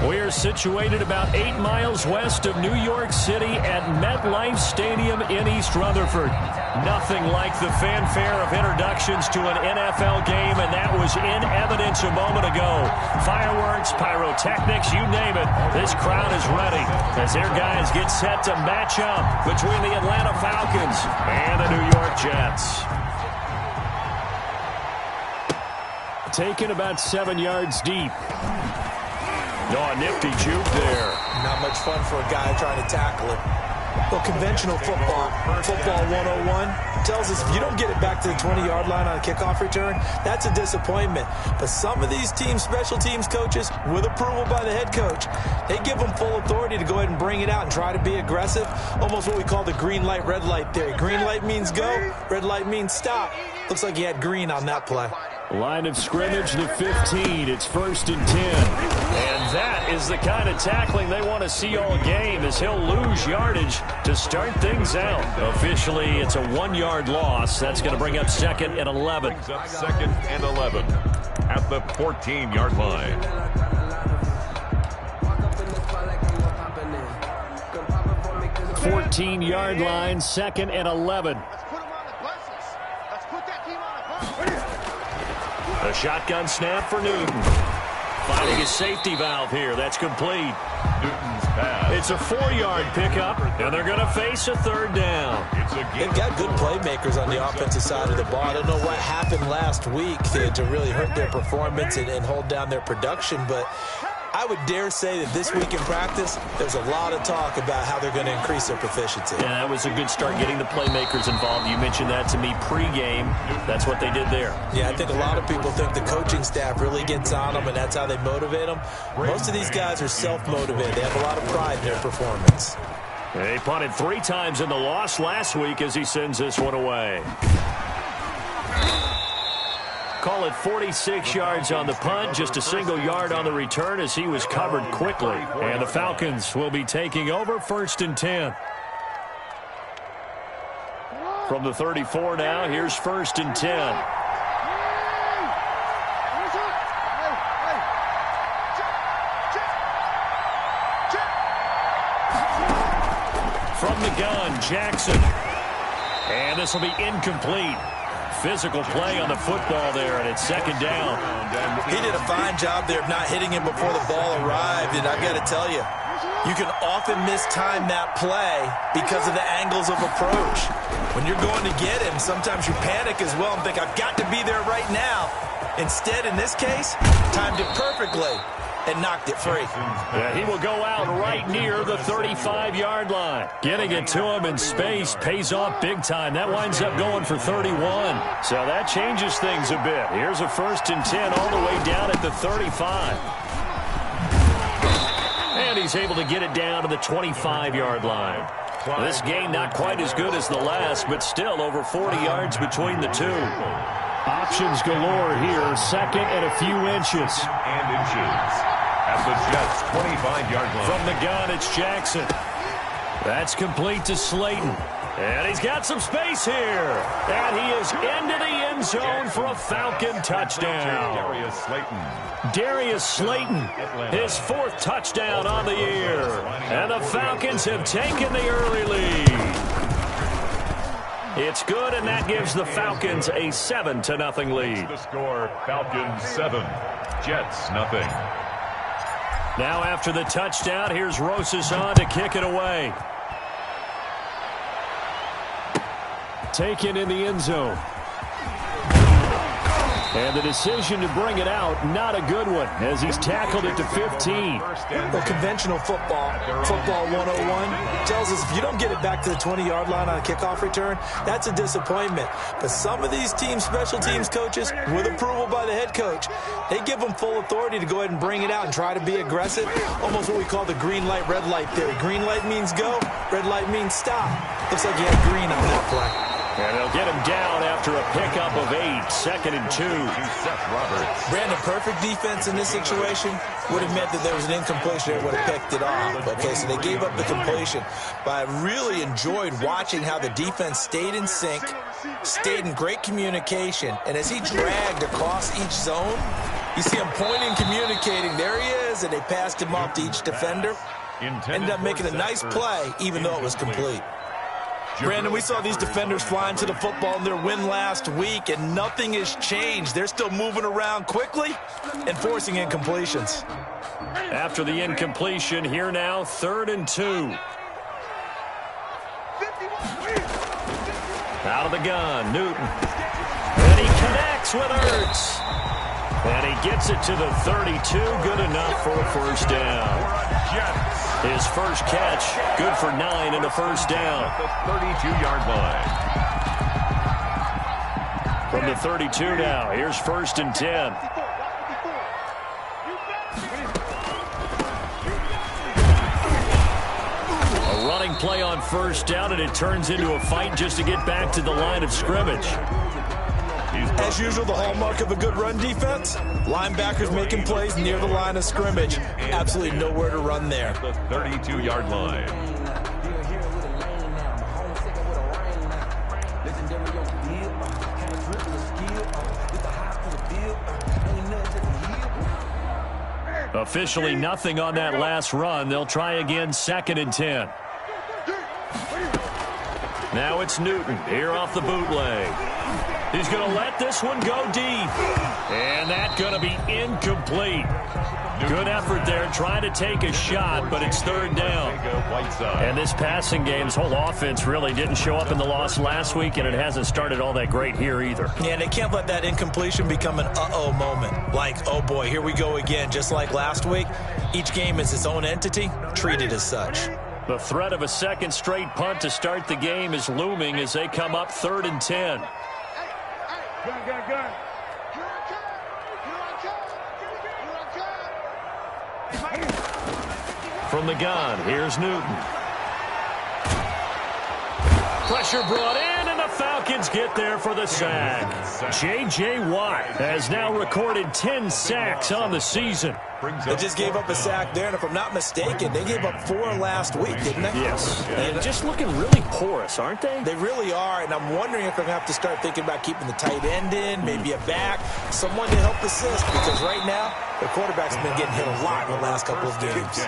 We are situated about 8 miles west of New York City at MetLife Stadium in East Rutherford. Nothing like the fanfare of introductions to an NFL game, and that was in evidence a moment ago. Fireworks, pyrotechnics, you name it. This crowd is ready as their guys get set to match up between the Atlanta Falcons and the New York Jets. Taken about 7 yards deep. Oh, nifty juke there. Not much fun for a guy trying to tackle it. Well, conventional football 101, tells us if you don't get it back to the 20-yard line on a kickoff return, that's a disappointment. But some of these special teams coaches, with approval by the head coach, they give them full authority to go ahead and bring it out and try to be aggressive. Almost what we call the green light, red light theory. Green light means go, red light means stop. Looks like he had green on that play. Line of scrimmage, the 15. It's 1st and 10. And that is the kind of tackling they want to see all game, as he'll lose yardage to start things out. Officially, it's a 1-yard loss. That's going to bring up 2nd and 11. Brings up 2nd and 11 at the 14-yard line. Fourteen-yard line, 2nd and 11. A shotgun snap for Newton. Finding his safety valve here. That's complete. Newton's pass. It's a 4-yard pickup, and they're going to face a 3rd down. They've got good playmakers on the offensive side of the ball. I don't know what happened last week to really hurt their performance and hold down their production, but I would dare say that this week in practice, there's a lot of talk about how they're going to increase their proficiency. Yeah, that was a good start getting the playmakers involved. You mentioned that to me pregame. That's what they did there. Yeah, I think a lot of people think the coaching staff really gets on them, and that's how they motivate them. Most of these guys are self-motivated. They have a lot of pride in their performance. They punted 3 times in the loss last week as he sends this one away. Call it 46 yards on the punt, just a single yard on the return as he was covered quickly. And the Falcons will be taking over 1st and 10. From the 34 now, here's 1st and 10. From the gun, Jackson. And this will be incomplete. Physical play on the football there, and it's 2nd down. He did a fine job there of not hitting him before the ball arrived, and I've got to tell you, you can often mistime that play because of the angles of approach. When you're going to get him, sometimes you panic as well and think, I've got to be there right now. Instead, in this case, timed it perfectly and knocked it free. Yeah, he will go out right near the 35-yard line. Getting it to him in space pays off big time. That winds up going for 31. So that changes things a bit. Here's a 1st and 10 all the way down at the 35. And he's able to get it down to the 25-yard line. This game not quite as good as the last, but still over 40 yards between the two. Options galore here. 2nd and a few inches. At the Jets' 25-yard line. From the gun, it's Jackson. That's complete to Slayton. And he's got some space here. And he is into the end zone for a Falcon touchdown. Darius Slayton, his 4th touchdown on the year. And the Falcons have taken the early lead. It's good, and that gives the Falcons a 7-0 lead. The score, Falcons 7, Jets 0. Now after the touchdown, here's Rosas on to kick it away. Taken in the end zone. And the decision to bring it out, not a good one, as he's tackled it to 15. Well, conventional football 101, tells us if you don't get it back to the 20-yard line on a kickoff return, that's a disappointment. But some of these special teams coaches, with approval by the head coach, they give them full authority to go ahead and bring it out and try to be aggressive. Almost what we call the green light, red light theory. Green light means go, red light means stop. Looks like he had green on that play. And they'll get him down after a pickup of 8, 2nd and 2. Seth Roberts. Brandon, perfect defense in this situation would have meant that there was an incompletion that would have picked it off. Okay, so they gave up the completion. But I really enjoyed watching how the defense stayed in sync, stayed in great communication, and as he dragged across each zone, You see him pointing, communicating. There he is, and they passed him off to each defender. Ended up making a nice play, even though it was complete. Brandon, we saw these defenders flying to the football in their win last week, and nothing has changed. They're still moving around quickly and forcing incompletions. After the incompletion, here now, 3rd and 2. Out of the gun, Newton. And he connects with Ertz. And he gets it to the 32, good enough for a first down. His first catch, good for 9 and a first down. At the 32-yard line. From the 32 now, here's 1st and 10. A running play on first down, and it turns into a fight just to get back to the line of scrimmage. As usual, the hallmark of a good run defense, linebackers making plays near the line of scrimmage. Absolutely nowhere to run there. The 32-yard line. Officially nothing on that last run. They'll try again, 2nd and 10. Now it's Newton here off the bootleg. He's going to let this one go deep. And that's going to be incomplete. Good effort there, trying to take a shot, but it's 3rd down. And this passing game's whole offense really didn't show up in the loss last week, and it hasn't started all that great here either. Yeah, and they can't let that incompletion become an uh-oh moment. Like, oh boy, here we go again. Just like last week, each game is its own entity, treated as such. The threat of a second straight punt to start the game is looming as they come up 3rd and 10. Gun. From the gun, here's Newton. Pressure brought in, and the Falcons get there for the sack. J.J. Watt has now recorded 10 sacks on the season. They just gave up a sack there, and if I'm not mistaken, they gave up 4 last week, didn't they? Yes. And just looking really porous, aren't they? They really are, and I'm wondering if they're going to have to start thinking about keeping the tight end in, maybe a back, someone to help assist, because right now, the quarterback's been getting hit a lot in the last couple of games.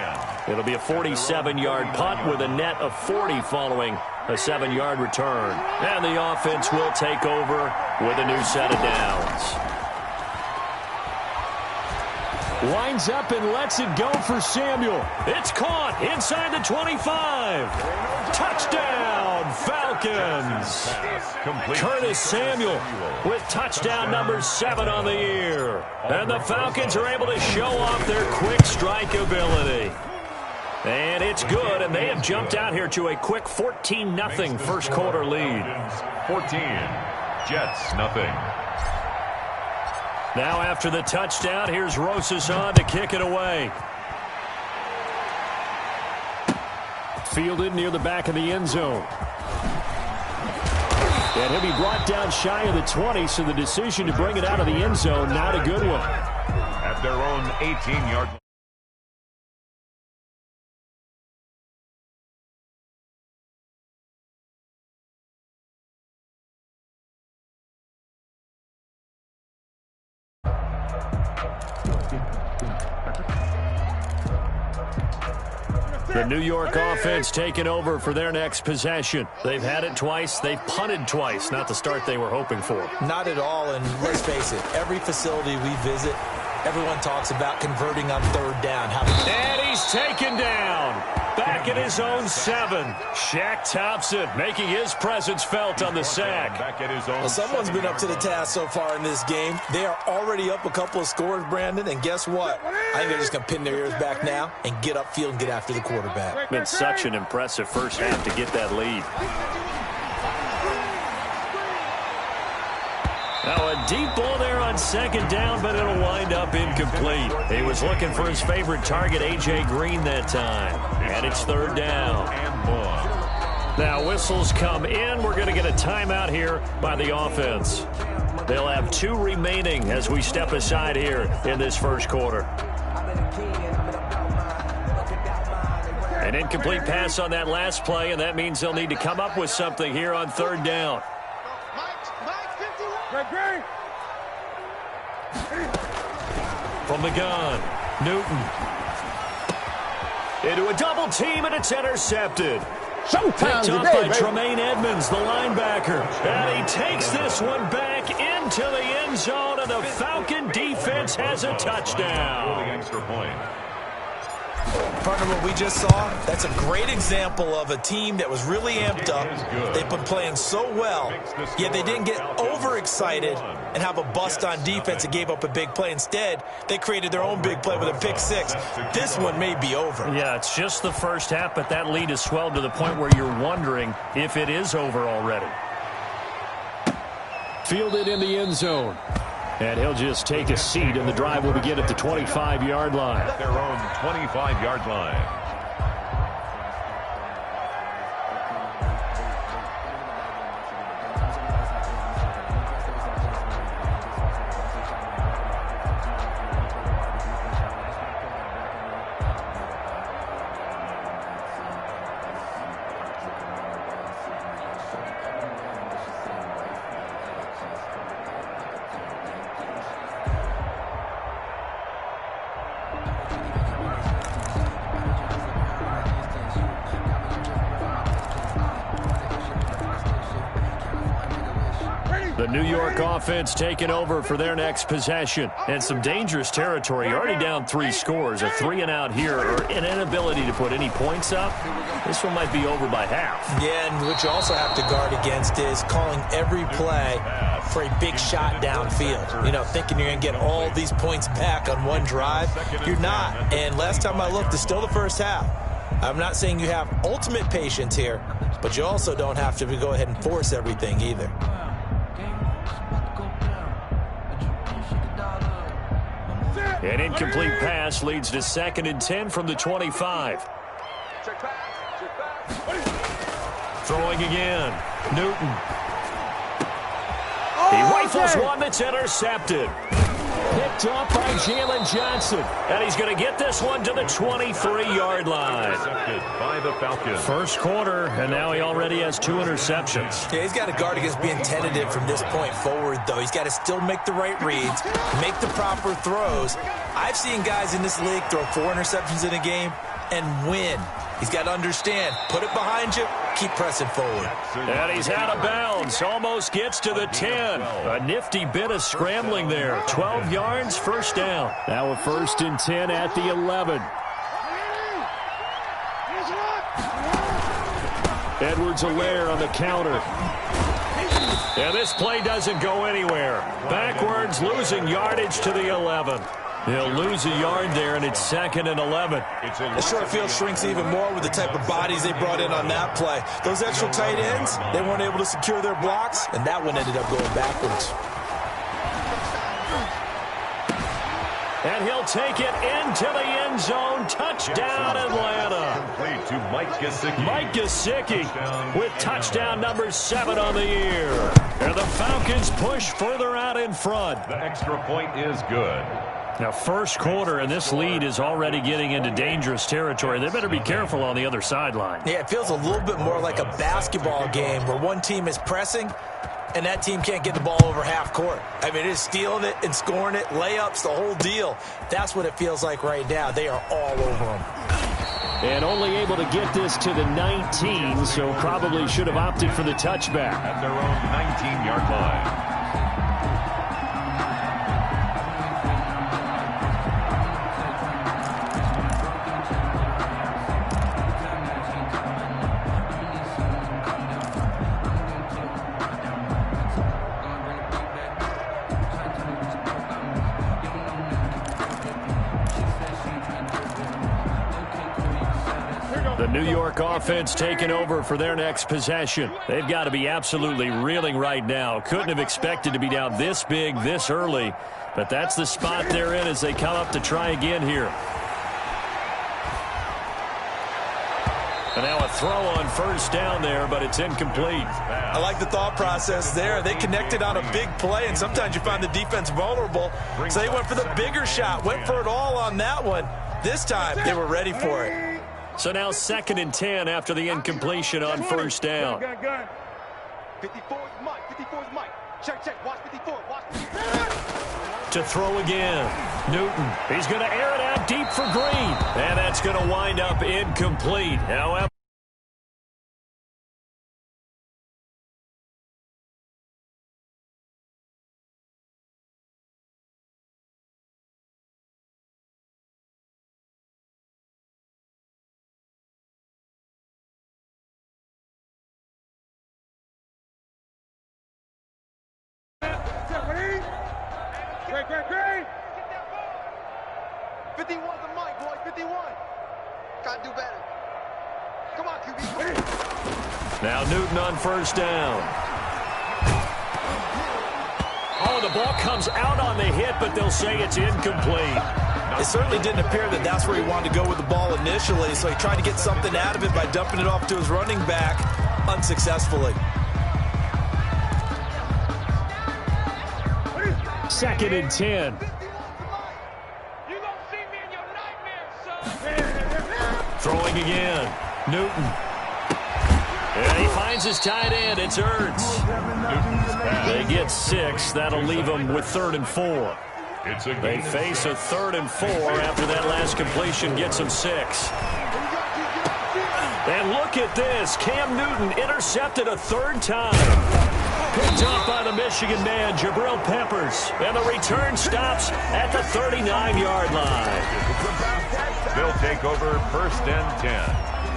It'll be a 47-yard punt with a net of 40 following a 7-yard return. And the offense will take over with a new set of downs. Winds up and lets it go for Samuel. It's caught inside the 25. Touchdown, Falcons. Curtis Samuel with touchdown number 7 on the year. And the Falcons are able to show off their quick strike ability. And it's good, and they have jumped out here to a quick 14-0 first quarter lead. 14, Jets nothing. Now after the touchdown, here's Rosas on to kick it away. Fielded near the back of the end zone. And he'll be brought down shy of the 20, so the decision to bring it out of the end zone, not a good one. At their own 18-yard line. The New York offense taking over for their next possession. They've had it twice. They've punted twice. Not the start they were hoping for. Not at all, and let's face it, every facility we visit, everyone talks about converting on 3rd down. And he's taken down. Back at his own 7. Shaq Thompson making his presence felt on the sack. Back at his own. Well, someone's been up to the task so far in this game. They are already up a couple of scores, Brandon, and guess what? I think they're just going to pin their ears back now and get upfield and get after the quarterback. Been such an impressive first half to get that lead. Now a deep ball there on 2nd down, but it'll wind up incomplete. He was looking for his favorite target, A.J. Green, that time. And it's 3rd down. Now whistles come in. We're going to get a timeout here by the offense. They'll have 2 remaining as we step aside here in this first quarter. An incomplete pass on that last play, and that means they'll need to come up with something here on 3rd down. from the gun. Newton. Into a double team, and it's intercepted. Picked up by Tremaine Edmonds, the linebacker. And he takes this one back into the end zone, and the Falcon defense has a touchdown. Extra point. Partner, what we just saw, that's a great example of a team that was really amped up. They've been playing so well, yet they didn't get overexcited and have a bust on defense and gave up a big play. Instead, they created their own big play with a pick six. This one may be over. Yeah, it's just the first half, but that lead has swelled to the point where you're wondering if it is over already. Fielded in the end zone. And he'll just take a seat, and the drive will begin at the 25-yard line. Their own 25-yard line. The New York offense taking over for their next possession. And some dangerous territory. You're already down 3 scores. A 3-and-out here, or an inability to put any points up. This one might be over by half. Yeah, and what you also have to guard against is calling every play for a big shot downfield. You know, thinking you're going to get all these points back on one drive. You're not. And last time I looked, it's still the first half. I'm not saying you have ultimate patience here, but you also don't have to go ahead and force everything either. An incomplete pass leads to 2nd and 10 from the 25. Throwing again. Newton. He rifles one that's intercepted. Picked up by Jalen Johnson. And he's going to get this one to the 23-yard line. Intercepted by the Falcons. First quarter, and now he already has 2 interceptions. Yeah, he's got to guard against being tentative from this point forward, though. He's got to still make the right reads, make the proper throws. I've seen guys in this league throw 4 interceptions in a game and win. He's got to understand, put it behind you, keep pressing forward. And he's out of bounds, almost gets to the 10. A nifty bit of scrambling there. 12 yards, first down. Now a 1st and 10 at the 11. Edwards-Helaire on the counter. And this play doesn't go anywhere. Backwards, losing yardage to the 11. He'll lose a yard there, and it's 2nd and 11. The short field shrinks even more with the type of bodies they brought in on that play. Those extra tight ends, they weren't able to secure their blocks, and that one ended up going backwards. And he'll take it into the end zone. Touchdown, Atlanta. Complete to Mike Gesicki. Mike Gesicki with touchdown number 7 on the year. And the Falcons push further out in front. The extra point is good. Now, first quarter, and this lead is already getting into dangerous territory. They better be careful on the other sideline. Yeah, it feels a little bit more like a basketball game where one team is pressing and that team can't get the ball over half court. I mean, it is stealing it and scoring it, layups, the whole deal. That's what it feels like right now. They are all over them. And only able to get this to the 19, so probably should have opted for the touchback. At their own 19-yard line. The New York offense taking over for their next possession. They've got to be absolutely reeling right now. Couldn't have expected to be down this big, this early. But that's the spot they're in as they come up to try again here. And now a throw on first down there, but it's incomplete. I like the thought process there. They connected on a big play, and sometimes you find the defense vulnerable. So they went for the bigger shot, went for it all on that one. This time, they were ready for it. So now 2nd and 10 after the incompletion on first down. 54 is Mike. 54 is Mike. Check. Watch 54. Watch 54. To throw again. Newton, he's going to air it out deep for Green. And that's going to wind up incomplete. However, Great. 51 the mic, boy. 51. Gotta do better. Come on, QB. now Newton on first down. Oh, the ball comes out on the hit, but they'll say it's incomplete. It certainly didn't appear that that's where he wanted to go with the ball initially, so he tried to get something out of it by dumping it off to his running back unsuccessfully. Second and 10. Throwing again. Newton. And he finds his tight end. It's Ertz. They get 6. That'll leave them with 3rd and 4. They face a 3rd and 4 after that last completion gets them 6. And look at this. Cam Newton intercepted a 3rd time. Picked up by the Michigan man, Jabril Peppers. And the return stops at the 39-yard line. They'll take over 1st and 10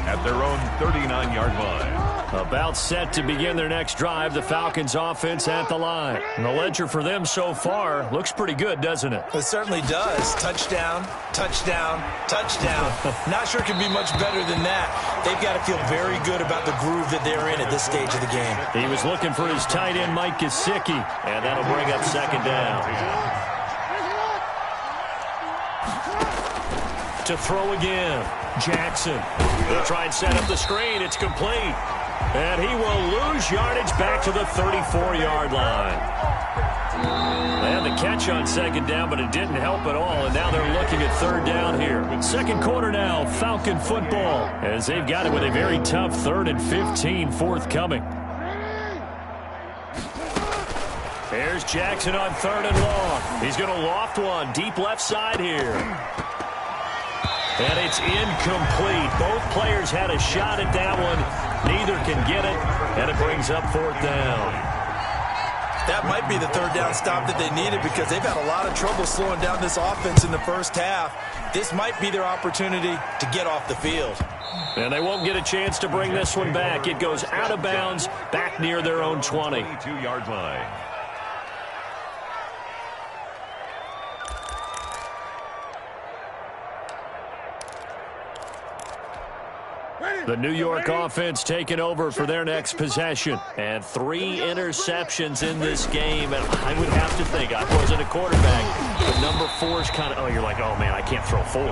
at their own 39-yard line. About set to begin their next drive, the Falcons offense at the line. And the ledger for them so far looks pretty good, doesn't it? It certainly does. Touchdown, touchdown, touchdown. Not sure it can be much better than that. They've got to feel very good about the groove that they're in at this stage of the game. He was looking for his tight end, Mike Gesicki, and that'll bring up 2nd down. To throw again, Jackson. He'll try and set up the screen. It's complete. And he will lose yardage back to the 34-yard line. They had the catch on 2nd down, but it didn't help at all. And now they're looking at 3rd down here. 2nd quarter now, Falcon football, as they've got it with a very tough 3rd and 15 forthcoming. There's Jackson on 3rd and long. He's going to loft one deep left side here. And it's incomplete. Both players had a shot at that one. Neither can get it, and it brings up 4th down. That might be the 3rd down stop that they needed because they've had a lot of trouble slowing down this offense in the first half. This might be their opportunity to get off the field. And they won't get a chance to bring this one back. It goes out of bounds back near their own 20. 22-yard line. The New York offense taking over for their next possession. And 3 interceptions in this game. And I would have to think, I wasn't a quarterback, but number 4 is kind of, you're like, oh, man, I can't throw 4.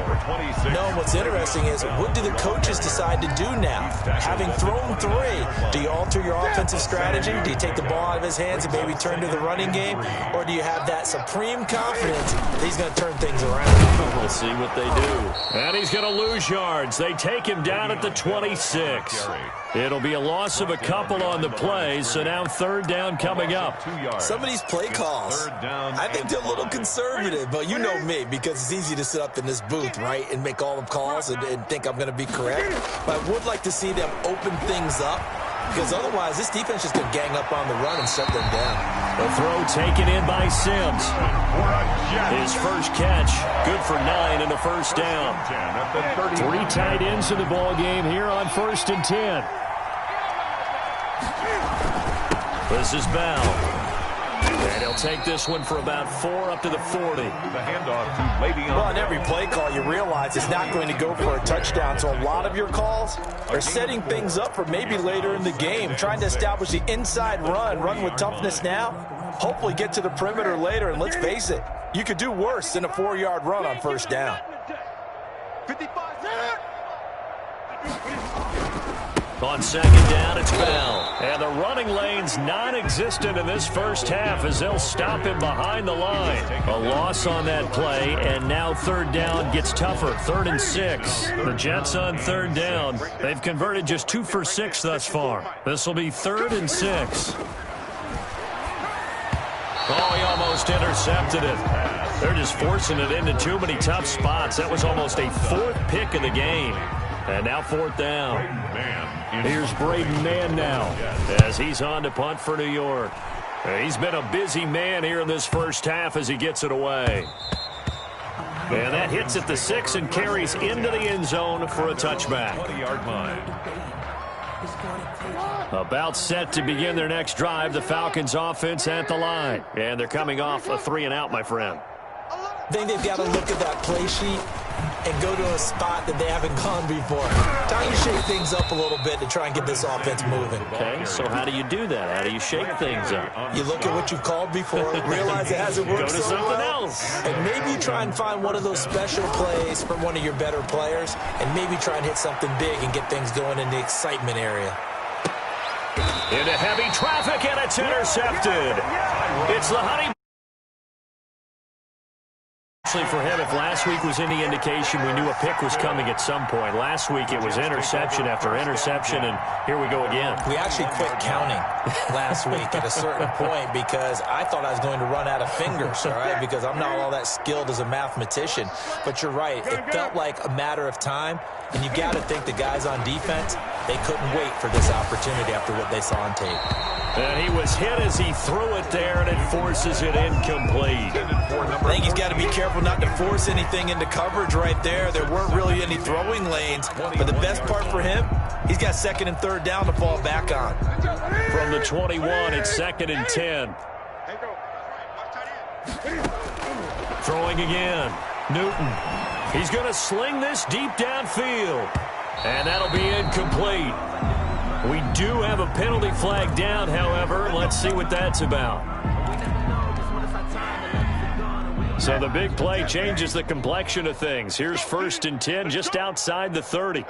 No, what's interesting is what do the coaches decide to do now? Having thrown 3, do you alter your offensive strategy? Do you take the ball out of his hands and maybe turn to the running game? Or do you have that supreme confidence that he's going to turn things around? We'll see what they do. And he's going to lose yards. They take him down at the 26. It'll be a loss of a couple on the play, so now 3rd down coming up. Some of these play calls, I think they're a little conservative, but you know me, because it's easy to sit up in this booth, right, and make all the calls and think I'm going to be correct. But I would like to see them open things up, because otherwise this defense is going to gang up on the run and shut them down. The throw taken in by Sims. His first catch, good for 9 in the first down. 3 tight ends in the ball game here on 1st and 10. This is Bell. And he'll take this one for about 4 up to the 40. The handoff to Le'Veon. Well, on every play call, you realize it's not going to go for a touchdown. So a lot of your calls are setting things up for maybe later in the game, trying to establish the inside run with toughness now, hopefully get to the perimeter later. And let's face it, you could do worse than a 4-yard run on 1st down. 55. On 2nd down, it's Bell. And the running lane's non-existent in this first half as they'll stop him behind the line. A loss on that play, and now 3rd down gets tougher. 3rd and 6. The Jets on 3rd down. They've converted just 2 for 6 thus far. This will be 3rd and 6. Oh, he almost intercepted it. They're just forcing it into too many tough spots. That was almost a fourth pick of the game. And now fourth down. Here's Braden Mann now as he's on to punt for New York. He's been a busy man here in this first half as he gets it away. And that hits at the 6 and carries into the end zone for a touchback. 20-yard line. About set to begin their next drive, the Falcons offense at the line. And they're coming off a 3-and-out, my friend. I think they've got to look at that play sheet and go to a spot that they haven't gone before. Time to shake things up a little bit to try and get this offense moving. Okay, so how do you do that? How do you shake things up? You look at what you've called before, realize it hasn't worked Go to so something well, else. and maybe you try and find one of those special plays from one of your better players, and maybe try and hit something big and get things going in the excitement area. Into heavy traffic, and it's intercepted. It's the Honey. For him, if last week was any indication, we knew a pick was coming at some point. Last week it was interception after interception, and here we go again. We actually quit counting last week at a certain point because I thought I was going to run out of fingers, all right, because I'm not all that skilled as a mathematician. But you're right. It felt like a matter of time, and you got to think the guys on defense, they couldn't wait for this opportunity after what they saw on tape. And he was hit as he threw it there, and it forces it incomplete. I think he's got to be careful not to force anything into coverage right there. There weren't really any throwing lanes. But the best part for him, he's got 2nd and 3rd down to fall back on. From the 21, it's 2nd and 10. Throwing again. Newton. He's going to sling this deep downfield. And that'll be incomplete. We do have a penalty flag down, however. Let's see what that's about. So the big play changes the complexion of things. Here's 1st and 10 just outside the 30.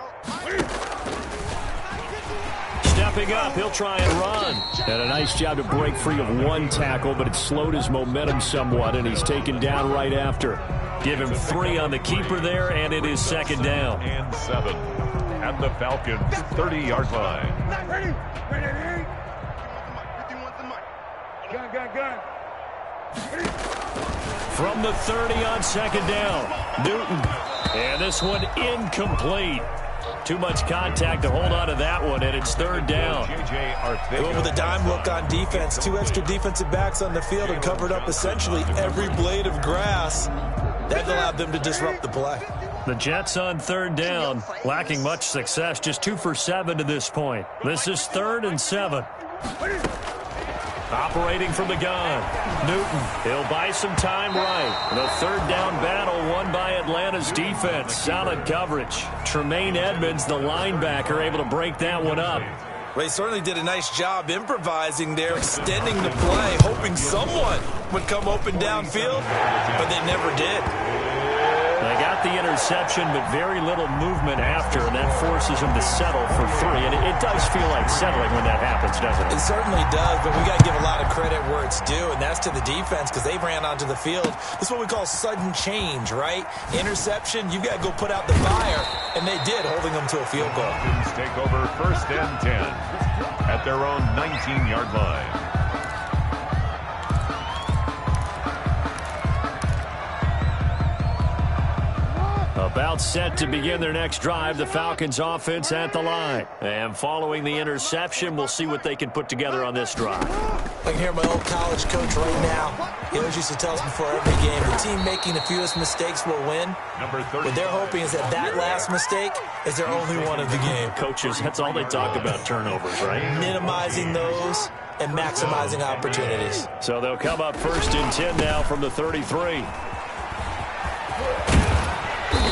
Stepping up, he'll try and run. And a nice job to break free of one tackle, but it slowed his momentum somewhat, and he's taken down right after. Give him 3 on the keeper there, and it is 2nd down. And 7 at the Falcons' 30-yard line. Gun. From the 30 on 2nd down, Newton. And this one incomplete. Too much contact to hold on to that one, and it's 3rd down. Going with a dime look on defense. 2 extra defensive backs on the field and covered up essentially every blade of grass. That allowed them to disrupt the play. The Jets on 3rd down, lacking much success, just 2 for 7 to this point. This is 3rd and 7. Operating from the gun, Newton. He'll buy some time right. The 3rd down battle won by Atlanta's defense. Solid coverage. Tremaine Edmonds, the linebacker, able to break that one up. Well, he certainly did a nice job improvising there, extending the play, hoping someone would come open downfield, but they never did. They got the interception, but very little movement after, and that forces them to settle for 3. And it does feel like settling when that happens, doesn't it? It certainly does, but we got to give a lot of credit where it's due, and that's to the defense because they ran onto the field. This is what we call sudden change, right? Interception, you got to go put out the fire, and they did, holding them to a field goal. Falcons take over 1st and 10 at their own 19-yard line. About set to begin their next drive, the Falcons offense at the line. And following the interception, we'll see what they can put together on this drive. I can hear my old college coach right now. He always used to tell us before every game, the team making the fewest mistakes will win. What they're hoping is that last mistake is their only one of the game. Coaches, that's all they talk about, turnovers, right? Minimizing those and maximizing opportunities. So they'll come up 1st and 10 now from the 33.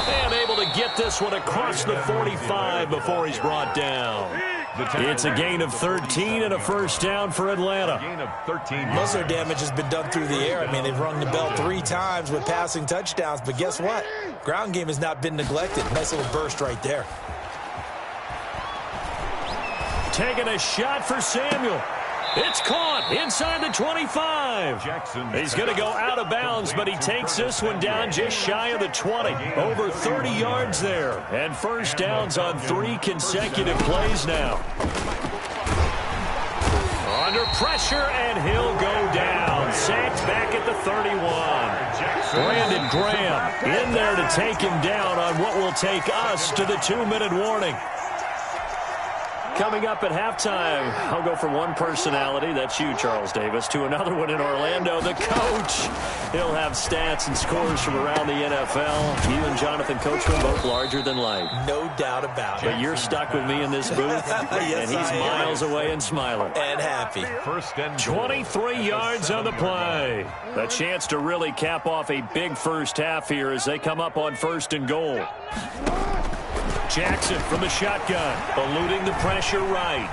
And able to get this one across the 45 before he's brought down. It's a gain of 13 and a 1st down for Atlanta. Gain of 13. Most of their damage has been done through the air. I mean, they've rung the bell 3 times with passing touchdowns, but guess what? Ground game has not been neglected. Nice little burst right there. Taking a shot for Samuel. It's caught inside the 25. He's going to go out of bounds, but he takes this one down just shy of the 20. Over 30 yards there. And 1st downs on 3 consecutive plays now. Under pressure, and he'll go down. Sacked back at the 31. Brandon Graham in there to take him down on what will take us to the 2-minute warning. Coming up at halftime, I'll go from one personality, that's you, Charles Davis, to another one in Orlando, the coach. He'll have stats and scores from around the NFL. You and Jonathan Coachman both larger than life. No doubt about it. But you're stuck with me in this booth, yes, and he's miles away and smiling. And happy. First and 23 yards on the play. A chance to really cap off a big first half here as they come up on 1st and goal. Jackson from the shotgun, eluding the pressure right.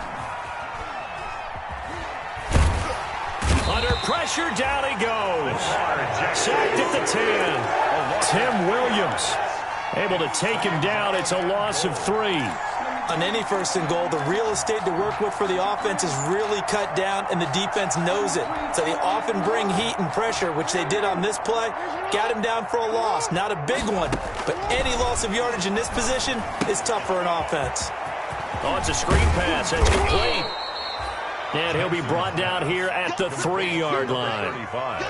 Under pressure, down he goes. Sacked at the 10. Tim Williams able to take him down. It's a loss of 3. On any 1st and goal, the real estate to work with for the offense is really cut down, and the defense knows it. So they often bring heat and pressure, which they did on this play. Got him down for a loss. Not a big one, but any loss of yardage in this position is tough for an offense. Oh, it's a screen pass. That's complete. And he'll be brought down here at the 3-yard line.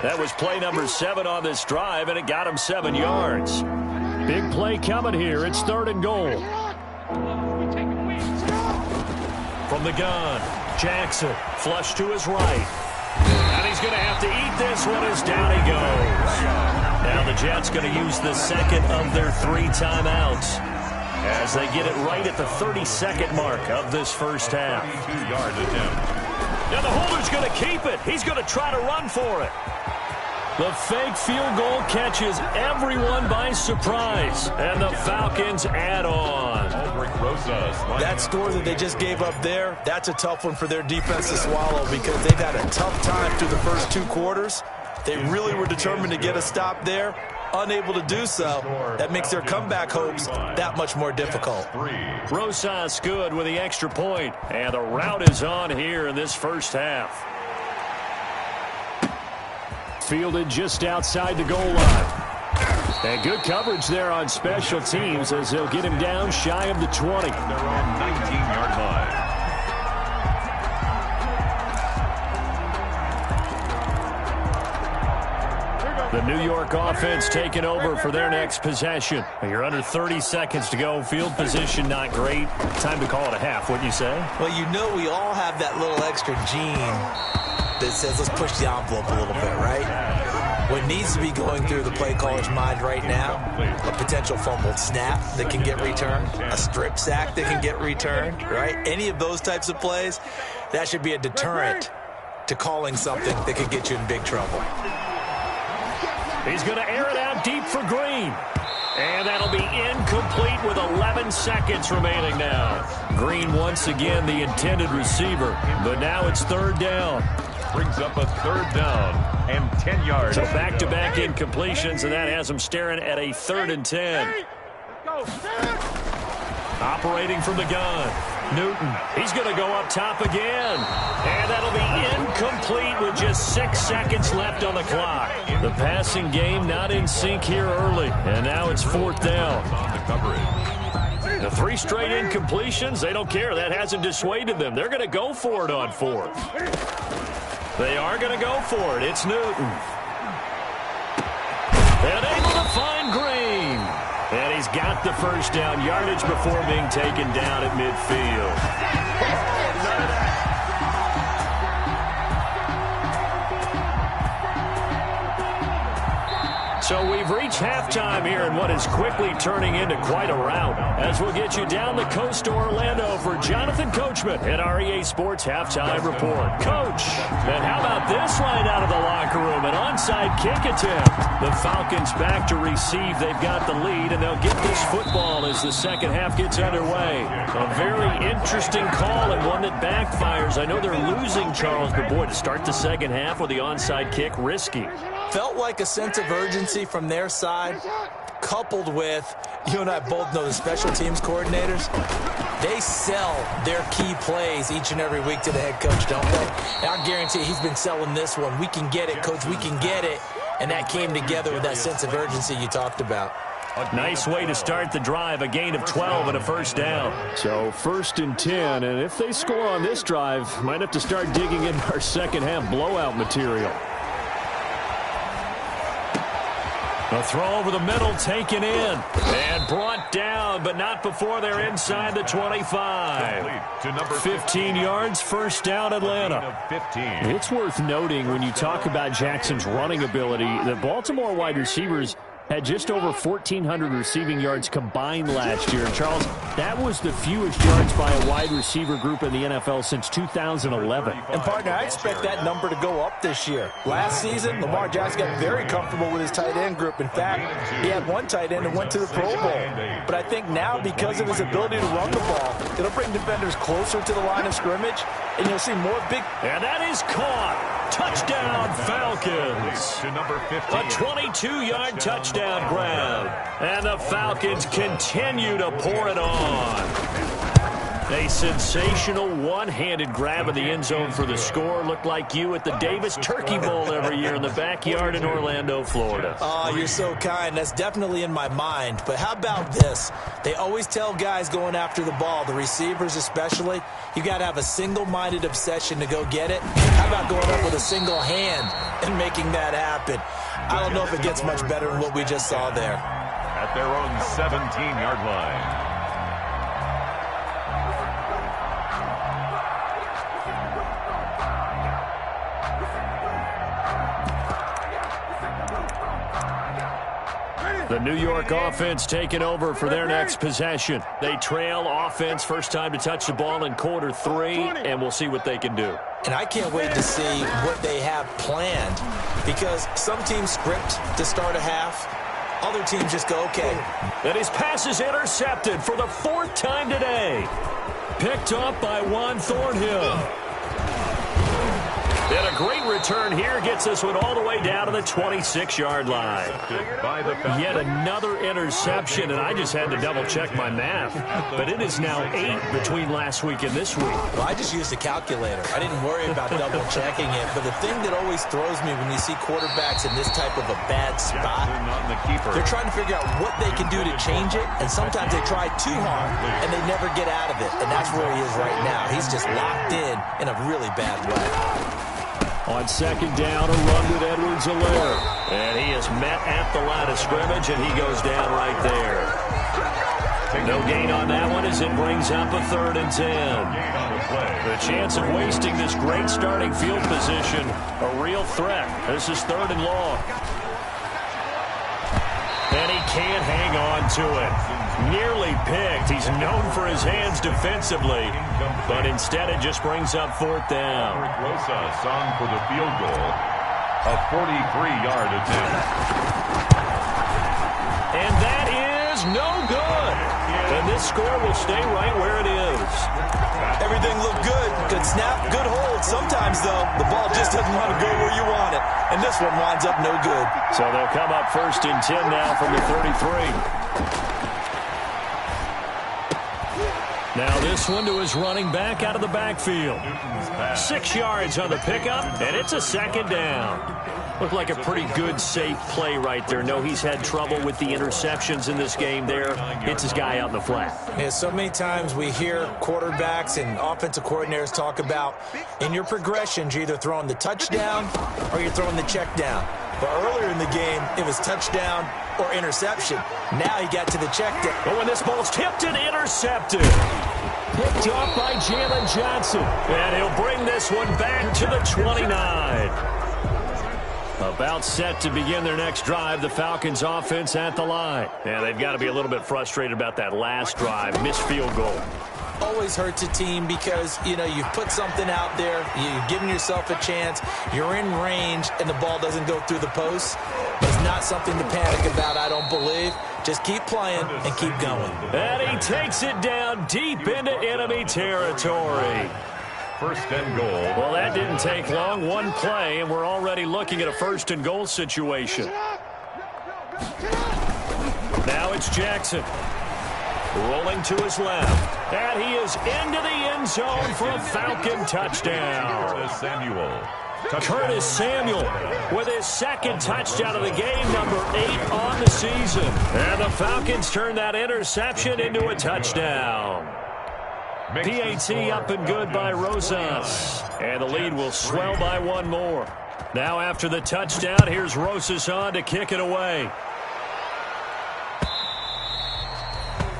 That was play number 7 on this drive, and it got him 7 yards. Big play coming here. It's 3rd and goal. From the gun, Jackson, flush to his right. And he's going to have to eat this one as down he goes. Now the Jets going to use the second of their 3 timeouts as they get it right at the 32nd mark of this first half. 22-yard attempt. Now the holder's going to keep it. He's going to try to run for it. The fake field goal catches everyone by surprise, and the Falcons add on. That score that they just gave up there, that's a tough one for their defense to swallow because they've had a tough time through the first 2 quarters. They really were determined to get a stop there, unable to do so. That makes their comeback hopes that much more difficult. Rosas good with the extra point, and the route is on here in this first half. Fielded just outside the goal line. And good coverage there on special teams as they'll get him down shy of the 20. Their own 19-yard line. The New York offense taking over for their next possession. You're under 30 seconds to go. Field position not great. Time to call it a half, wouldn't you say? Well, you know we all have that little extra gene that says let's push the envelope a little bit, right? What needs to be going through the play caller's mind right now, a potential fumbled snap that can get returned, a strip sack that can get returned, right? Any of those types of plays, that should be a deterrent to calling something that could get you in big trouble. He's going to air it out deep for Green. And that'll be incomplete with 11 seconds remaining now. Green once again the intended receiver, but now it's 3rd down. Brings up a 3rd down and 10 yards. So back-to-back incompletions, and that has him staring at a 3rd and 10. Operating from the gun, Newton. He's going to go up top again. And that'll be incomplete with just 6 seconds left on the clock. The passing game not in sync here early, and now it's 4th down. On the coverage. The 3 straight incompletions, they don't care. That hasn't dissuaded them. They're going to go for it on 4th. They are going to go for it. It's Newton. And able to find Green. And he's got the first down yardage before being taken down at midfield. So we've reached halftime here in what is quickly turning into quite a rout, as we'll get you down the coast to Orlando for Jonathan Coachman at REA Sports Halftime Report. Coach, and how about this line out of the locker room? An onside kick attempt. The Falcons back to receive. They've got the lead, and they'll get this football as the second half gets underway. A very interesting call and one that backfires. I know they're losing, Charles, but boy, to start the second half with the onside kick, risky. Felt like a sense of urgency from their side, coupled with, you and I both know the special teams coordinators, they sell their key plays each and every week to the head coach, don't they? And I guarantee he's been selling this one. We can get it, coach, we can get it. And that came together with that sense of urgency you talked about. Nice way to start the drive, a gain of 12 and a first down. So 1st and 10, and if they score on this drive, might have to start digging in our second half blowout material. A throw over the middle, taken in, and brought down, but not before they're inside the 25. 15 yards, first down, Atlanta. It's worth noting when you talk about Jackson's running ability, the Baltimore wide receivers had just over 1,400 receiving yards combined last year. And Charles, that was the fewest yards by a wide receiver group in the NFL since 2011. And, partner, I expect that number to go up this year. Last season, Lamar Jackson got very comfortable with his tight end group. In fact, he had one tight end that went to the Pro Bowl. But I think now, because of his ability to run the ball, it'll bring defenders closer to the line of scrimmage, and you'll see more big... And that is caught. Touchdown, Falcons. A 22-yard touchdown grab. And the Falcons continue to pour it on. A sensational one-handed grab in the end zone for the score. Looked like you at the Davis Turkey Bowl every year in the backyard in Orlando, Florida. Oh, you're so kind. That's definitely in my mind. But how about this? They always tell guys going after the ball, the receivers especially, you got to have a single-minded obsession to go get it. How about going up with a single hand and making that happen? I don't know if it gets much better than what we just saw there. At their own 17-yard line. The New York offense taking over for their next possession. They trail offense, first time to touch the ball in quarter 3, and we'll see what they can do. And I can't wait to see what they have planned, because some teams script to start a half. Other teams just go, okay. And his pass is intercepted for the 4th time today. Picked up by Juan Thornhill. And a great return here gets this one all the way down to the 26-yard line. Yet another interception, and I just had to double-check my math. But it is now 8 between last week and this week. Well, I just used a calculator. I didn't worry about double-checking it. But the thing that always throws me when you see quarterbacks in this type of a bad spot, they're trying to figure out what they can do to change it, and sometimes they try too hard, and they never get out of it. And that's where he is right now. He's just locked in a really bad way. On second down, a run with Edwards-Helaire. And he is met at the line of scrimmage, and he goes down right there. No gain on that one as it brings up a 3rd and 10. The chance of wasting this great starting field position, a real threat. This is 3rd and long. And he can't hang on to it. Nearly picked. He's known for his hands defensively, but instead it just brings up 4th down. Rosa song for the field goal, a 43-yard attempt. And that is no good. And this score will stay right where it is. Everything looked good. Good snap, good hold. Sometimes, though, the ball just doesn't want to go where you want it. And this one winds up no good. So they'll come up 1st and 10 now from the 33. Now this one to his running back out of the backfield. 6 yards on the pickup, and it's a 2nd down. Looked like a pretty good, safe play right there. No, he's had trouble with the interceptions in this game there. Hits his guy out in the flat. Yeah, so many times we hear quarterbacks and offensive coordinators talk about in your progressions, you're either throwing the touchdown or you're throwing the check down. But earlier in the game, it was touchdown or interception. Now he got to the check down. But when this ball's tipped and intercepted. Picked off by Jalen Johnson. And he'll bring this one back to the 29. About set to begin their next drive, the Falcons offense at the line. Yeah, they've got to be a little bit frustrated about that last drive. Missed field goal. Always hurts a team because, you know, you put something out there, you're giving yourself a chance, you're in range, and the ball doesn't go through the post. It's not something to panic about, I don't believe. Just keep playing and keep going. And he takes it down deep into enemy territory. 1st and goal. Well, that didn't take long. One play, and we're already looking at a 1st and goal situation. Now it's Jackson. Rolling to his left. And he is into the end zone for a Falcon touchdown. Curtis Samuel with his 2nd touchdown of the game, number 8 on the season. And the Falcons turn that interception into a touchdown. PAT up and good by Rosas. And the lead will swell by 1 more. Now after the touchdown, here's Rosas on to kick it away.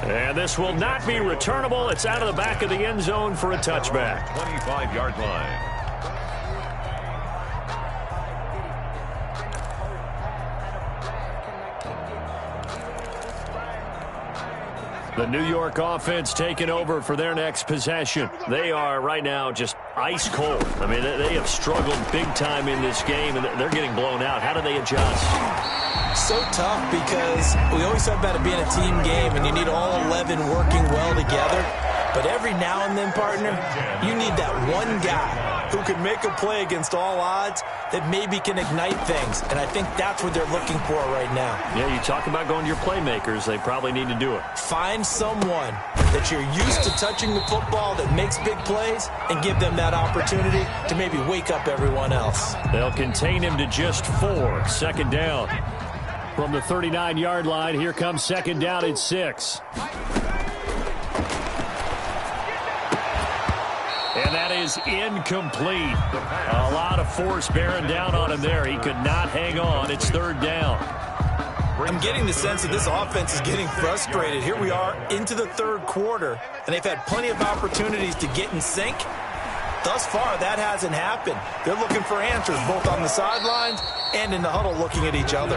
And this will not be returnable. It's out of the back of the end zone for a touchback. 25-yard line. The New York offense taking over for their next possession. They are right now just ice cold. I mean, they have struggled big time in this game, and they're getting blown out. How do they adjust? So tough because we always talk about it being a team game, and you need all 11 working well together. But every now and then, partner, you need that one guy who can make a play against all odds that maybe can ignite things. And I think that's what they're looking for right now. Yeah, you talk about going to your playmakers. They probably need to do it. Find someone that you're used to touching the football that makes big plays and give them that opportunity to maybe wake up everyone else. They'll contain him to just 4. Second down. From the 39-yard line, here comes second down at 6. And that is incomplete. A lot of force bearing down on him there. He could not hang on. It's third down. I'm getting the sense that this offense is getting frustrated. Here we are into the third quarter, and they've had plenty of opportunities to get in sync. Thus far, that hasn't happened. They're looking for answers both on the sidelines and in the huddle looking at each other.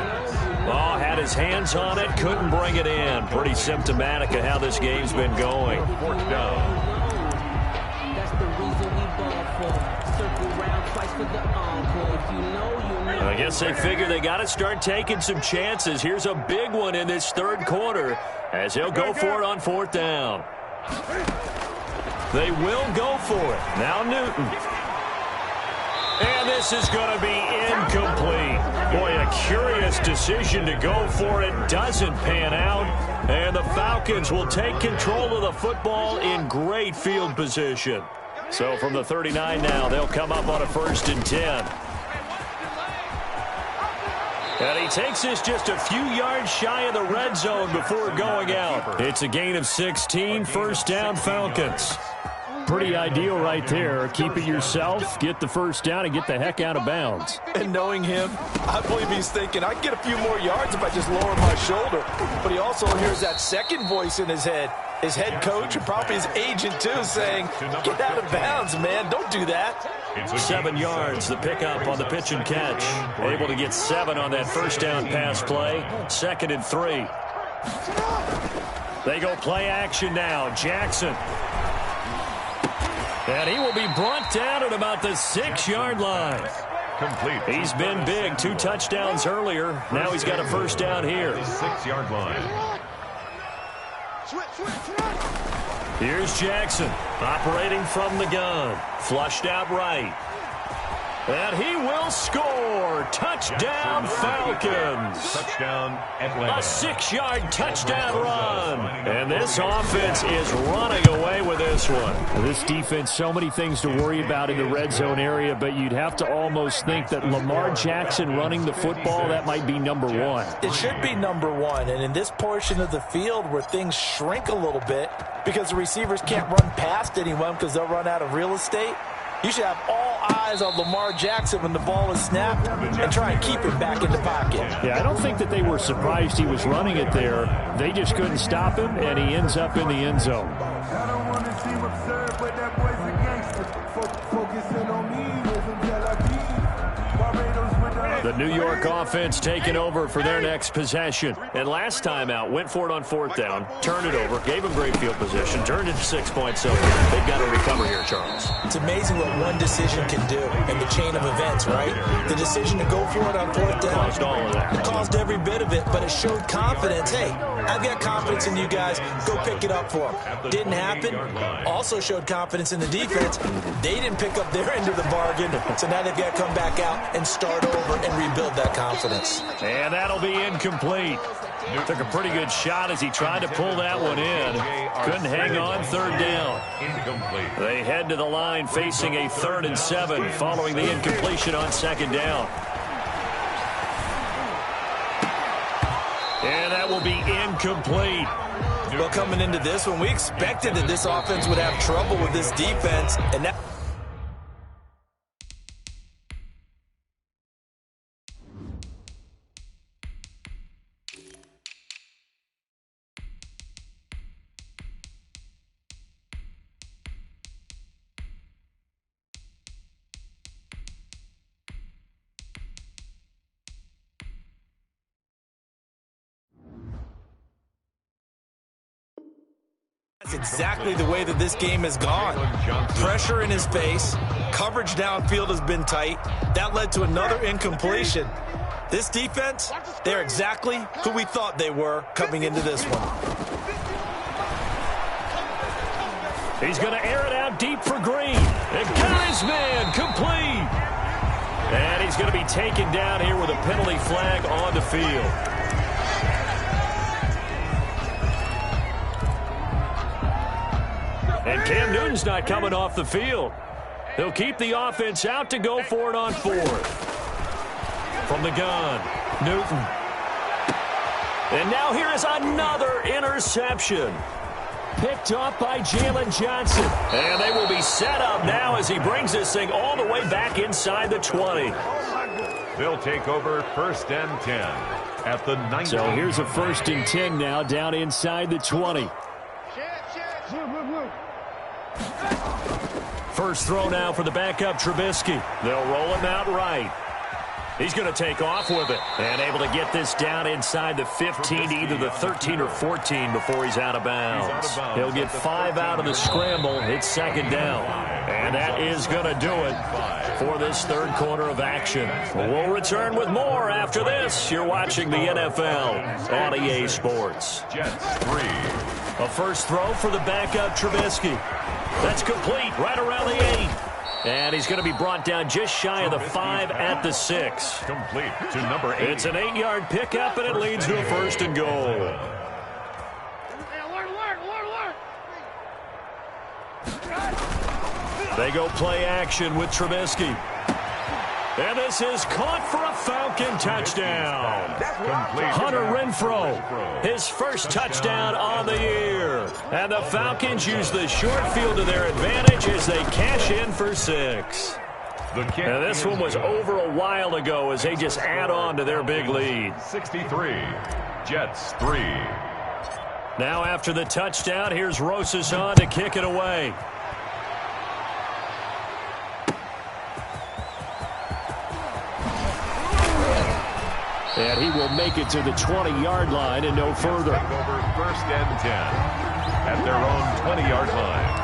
Oh, had his hands on it, couldn't bring it in. Pretty symptomatic of how this game's been going. Fourth down. I guess they figure they got to start taking some chances. Here's a big one in this third quarter as he'll go for it on fourth down. They will go for it. Now Newton. And this is going to be incomplete. Boy, a curious decision to go for it. Doesn't pan out. And the Falcons will take control of the football in great field position. So from the 39 now, they'll come up on a 1st and 10. And he takes this just a few yards shy of the red zone before going out. It's a gain of 16, first down Falcons. Pretty ideal right there. Keep it yourself, get the first down, and get the heck out of bounds. And knowing him, I believe he's thinking, I can get a few more yards if I just lower my shoulder. But he also hears that second voice in his head. His head coach and probably his agent, too, saying, get out of bounds, man. Don't do that. 7 yards, the pickup on the pitch and catch. Able to get 7 on that first down pass play. 2nd and 3. They go play action now. Jackson. And he will be brought down at about the 6-yard line. Complete. He's been big. 2 touchdowns earlier. Now he's got a first down here. 6-yard line. Here's Jackson operating from the gun. Flushed out right. And he will score. Touchdown, Falcons. Touchdown, Atlanta. A 6-yard touchdown run. And this offense is running away with this one. This defense, so many things to worry about in the red zone area, but you'd have to almost think that Lamar Jackson running the football, that might be number 1. It should be number 1. And in this portion of the field where things shrink a little bit because the receivers can't run past anyone because they'll run out of real estate, you should have all eyes on Lamar Jackson when the ball is snapped and try and keep it back in the pocket. Yeah, I don't think that they were surprised he was running it there. They just couldn't stop him, and he ends up in the end zone. I don't want to seem absurd, but that boy's a gangster. Focusing on me isn't Tel Aviv. Barbados with The New York offense taking over for their next possession. And last time out, went for it on fourth down, turned it over, gave them great field position, turned it to 6 points. So they've got to recover here, Charles. It's amazing what one decision can do in the chain of events, right? The decision to go for it on fourth down Caused all of that. It caused every bit of it, but it showed confidence. Hey, I've got confidence in you guys. Go pick it up for them. Didn't happen. Also showed confidence in the defense. They didn't pick up their end of the bargain, so now they've got to come back out and start over and rebuild that confidence. And that'll be incomplete. Took a pretty good shot as he tried to pull that one in. Couldn't hang on, third down. Incomplete. They head to the line facing a 3rd and 7 following the incompletion on second down. And that will be incomplete. Well, coming into this one, we expected that this offense would have trouble with this defense, and that exactly the way that this game has gone. Pressure in his face. Coverage downfield has been tight. That led to another incompletion. This defense, they're exactly who we thought they were coming into this one. He's going to air it out deep for Green. And got his man complete. And he's going to be taken down here with a penalty flag on the field. And Cam Newton's not coming off the field. He'll keep the offense out to go for it on fourth. From the gun, Newton. And now here is another interception. Picked off by Jalen Johnson. And they will be set up now as he brings this thing all the way back inside the 20. They'll take over 1st and 10 at the 19. So here's a 1st and 10 now down inside the 20. First throw now for the backup Trubisky. They'll roll him out right. He's going to take off with it and able to get this down inside the 15, either the 13 or 14 before he's out of bounds. He'll get 5 out of the scramble. It's 2nd down. And that is going to do it for this 3rd quarter of action. We'll return with more after this. You're watching the NFL on EA Sports. Jets 3. A first throw for the backup Trubisky. That's complete right around the 8. And he's going to be brought down just shy of the 5 at the 6. Complete to number 8. It's an 8-yard pickup, and it leads to a 1st and goal. They go play action with Trubisky. And this is caught for a Falcon touchdown. Hunter Renfrow, his first touchdown on the year. And the Falcons use the short field to their advantage as they cash in for 6. And this one was over a while ago as they just add on to their big lead. 63, Jets 3. Now after the touchdown, here's Rosas on to kick it away. And he will make it to the 20-yard line and no further. Take over 1st and 10 at their own 20-yard line.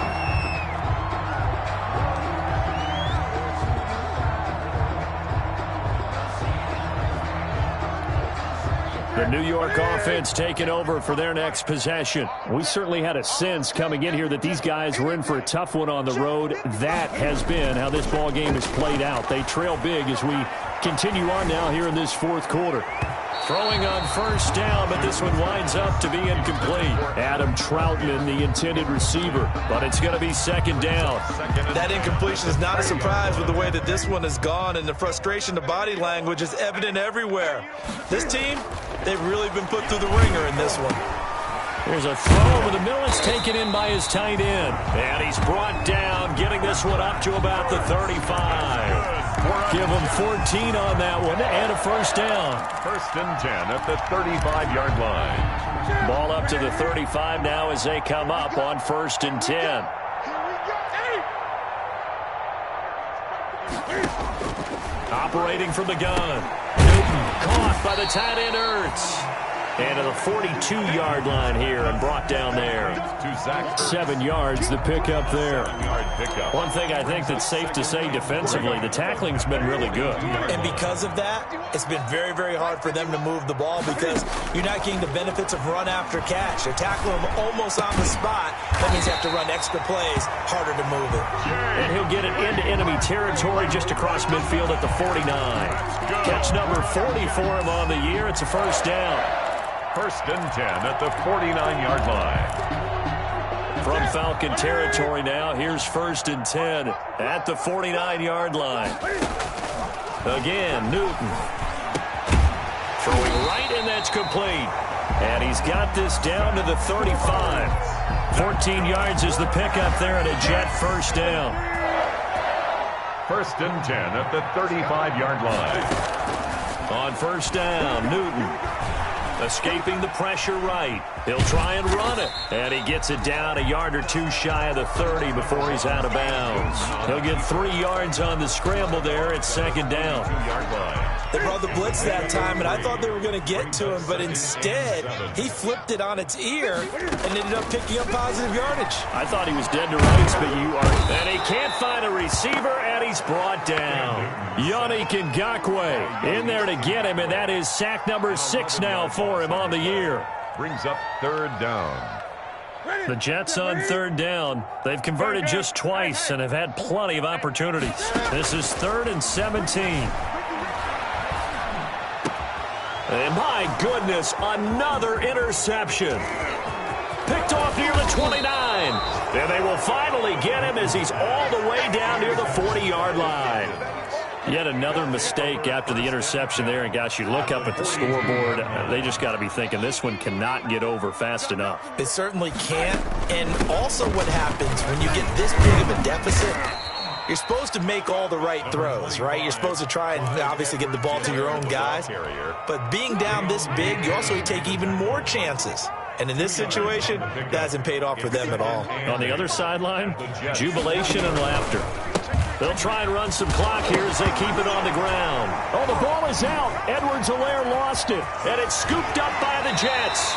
The New York offense taking over for their next possession. We certainly had a sense coming in here that these guys were in for a tough one on the road. That has been how this ball game has played out. They trail big as we continue on now here in this 4th quarter. Throwing on 1st down, but this one winds up to be incomplete. Adam Troutman, the intended receiver, but it's going to be 2nd down. That incompletion is not a surprise with the way that this one has gone, and the frustration, the body language is evident everywhere. This team, they've really been put through the ringer in this one. There's a throw over the middle. It's taken in by his tight end. And he's brought down, getting this one up to about the 35. Give him 14 on that one and a 1st down. 1st and 10 at the 35-yard line. Ball up to the 35 now as they come up on 1st and 10. Operating from the gun. Newton caught by the tight end Ertz. And to the 42-yard line here and brought down there. 7 yards, the pickup there. One thing I think that's safe to say defensively, the tackling's been really good. And because of that, it's been very, very hard for them to move the ball because you're not getting the benefits of run after catch. They're tackling them almost on the spot. That means you have to run extra plays, harder to move it. And he'll get it into enemy territory just across midfield at the 49. Catch number 40 for him on the year. It's a 1st down. 1st and 10 at the 49-yard line. From Falcon territory now, here's 1st and 10 at the 49-yard line. Again, Newton. Throwing right, and that's complete. And he's got this down to the 35. 14 yards is the pickup there and a Jet 1st down. 1st and 10 at the 35-yard line. On 1st down, Newton. Escaping the pressure right. He'll try and run it. And he gets it down a yard or 2 shy of the 30 before he's out of bounds. He'll get 3 yards on the scramble there at 2nd down. 2-yard line. They brought the blitz that time, and I thought they were going to get to him, but instead, he flipped it on its ear and ended up picking up positive yardage. I thought he was dead to rights, but you are. And he can't find a receiver, and he's brought down. Yannick Ngakoue in there to get him, and that is sack number 6 now for him on the year. Brings up 3rd down. The Jets on 3rd down. They've converted just twice and have had plenty of opportunities. This is 3rd and 17. And my goodness, another interception. Picked off near the 29. And they will finally get him as he's all the way down near the 40-yard line. Yet another mistake after the interception there. And, gosh, you look up at the scoreboard. They just got to be thinking this one cannot get over fast enough. It certainly can't. And also what happens when you get this big of a deficit, you're supposed to make all the right throws, right? You're supposed to try and obviously get the ball to your own guys. But being down this big, you also take even more chances. And in this situation, that hasn't paid off for them at all. On the other sideline, jubilation and laughter. They'll try and run some clock here as they keep it on the ground. Oh, the ball is out. Edwards-Helaire lost it, and it's scooped up by the Jets.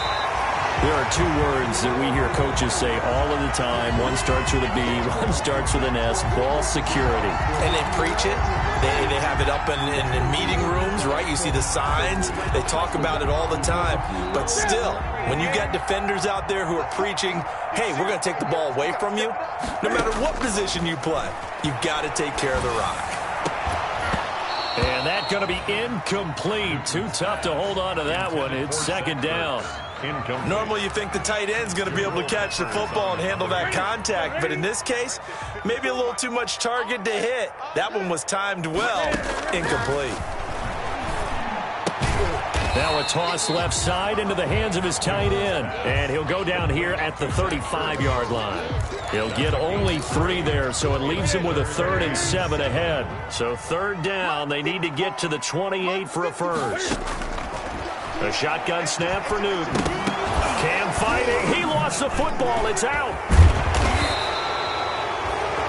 There are 2 words that we hear coaches say all of the time. One starts with a B, one starts with an S, ball security. And they preach it. They have it up in meeting rooms, right? You see the signs. They talk about it all the time. But still, when you got defenders out there who are preaching, hey, we're going to take the ball away from you, no matter what position you play, you've got to take care of the rock. And that's going to be incomplete. Too tough to hold on to that one. It's 2nd down. Normally you think the tight end's going to be able to catch the football and handle that contact, but in this case, maybe a little too much target to hit. That one was timed well. Incomplete. Now a toss left side into the hands of his tight end, and he'll go down here at the 35-yard line. He'll get only 3 there, so it leaves him with a 3rd and 7 ahead. So 3rd down, they need to get to the 28 for a first. A shotgun snap for Newton. Cam fighting. He lost the football. It's out.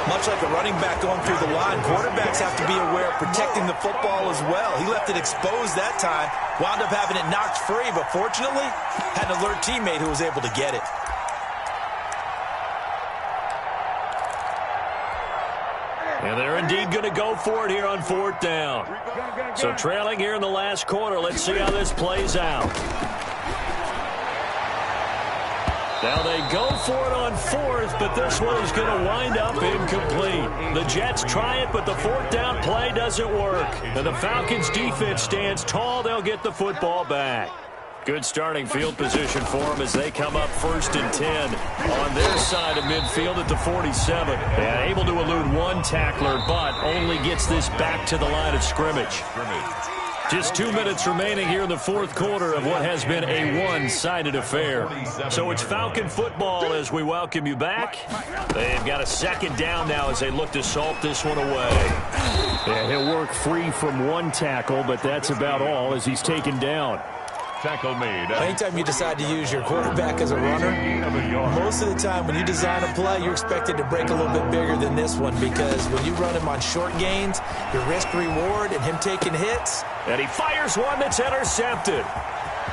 Much like a running back going through the line, quarterbacks have to be aware of protecting the football as well. He left it exposed that time, wound up having it knocked free, but fortunately, had an alert teammate who was able to get it. And they're indeed going to go for it here on 4th down. So trailing here in the last quarter. Let's see how this plays out. Now they go for it on 4th, but this one is going to wind up incomplete. The Jets try it, but the 4th down play doesn't work. And the Falcons' defense stands tall. They'll get the football back. Good starting field position for them as they come up 1st and 10 on their side of midfield at the 47. And able to elude 1 tackler, but only gets this back to the line of scrimmage. Just 2 minutes remaining here in the 4th quarter of what has been a one-sided affair. So it's Falcon football as we welcome you back. They've got a 2nd down now as they look to salt this one away. And he'll work free from 1 tackle, but that's about all as he's taken down. Tackle made. Anytime you decide to use your quarterback as a runner, most of the time when you design a play, you're expected to break a little bit bigger than this one because when you run him on short gains, your risk-reward and him taking hits. And he fires one that's intercepted.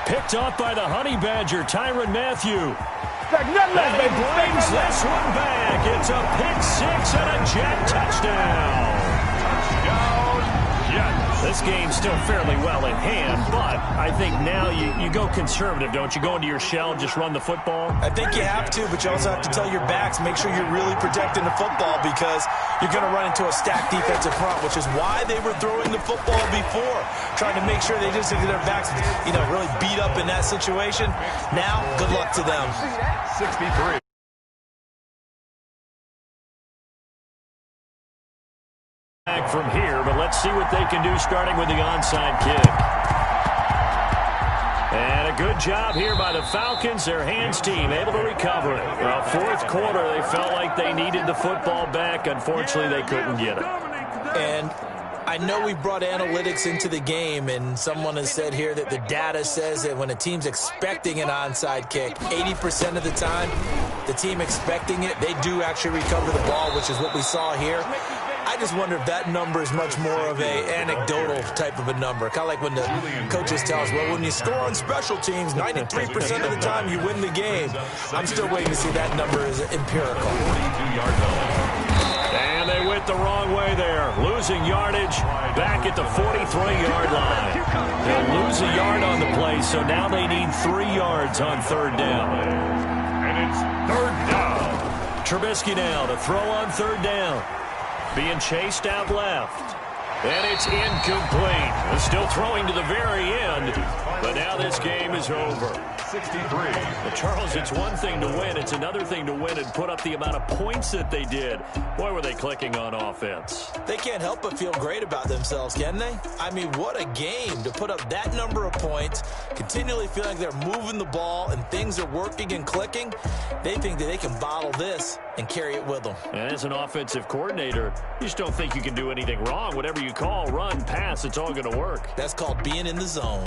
Picked off by the Honey Badger, Tyrann Mathieu. And he brings this one back. It's a pick 6 and a Jet touchdown. This game's still fairly well in hand, but I think now you go conservative, don't you? Go into your shell and just run the football? I think you have to, but you also have to tell your backs, make sure you're really protecting the football because you're going to run into a stacked defensive front, which is why they were throwing the football before, trying to make sure they just get their backs, really beat up in that situation. Now, good luck to them. 63. From here, but let's see what they can do starting with the onside kick. And a good job here by the Falcons, their hands team, able to recover it. Well, 4th quarter, they felt like they needed the football back. Unfortunately, they couldn't get it. And I know we brought analytics into the game, and someone has said here that the data says that when a team's expecting an onside kick, 80% of the time, the team expecting it, they do actually recover the ball, which is what we saw here. I just wonder if that number is much more of a anecdotal type of a number. Kind of like when the coaches tell us, well, when you score on special teams, 93% of the time you win the game. I'm still waiting to see that number is empirical. And they went the wrong way there. Losing yardage back at the 43-yard line. They'll lose a yard on the play, so now they need 3 yards on third down. And it's third down. Trubisky now to throw on third down. Being chased out left. And it's incomplete. They're still throwing to the very end, but now this game is over. 63. But Charles, it's one thing to win. It's another thing to win and put up the amount of points that they did. Boy, were they clicking on offense. They can't help but feel great about themselves, can they? I mean, what a game to put up that number of points, continually feeling like they're moving the ball and things are working and clicking. They think that they can bottle this and carry it with them. And as an offensive coordinator, you just don't think you can do anything wrong. Whatever you call, run, pass, it's all going to work. That's called being in the zone.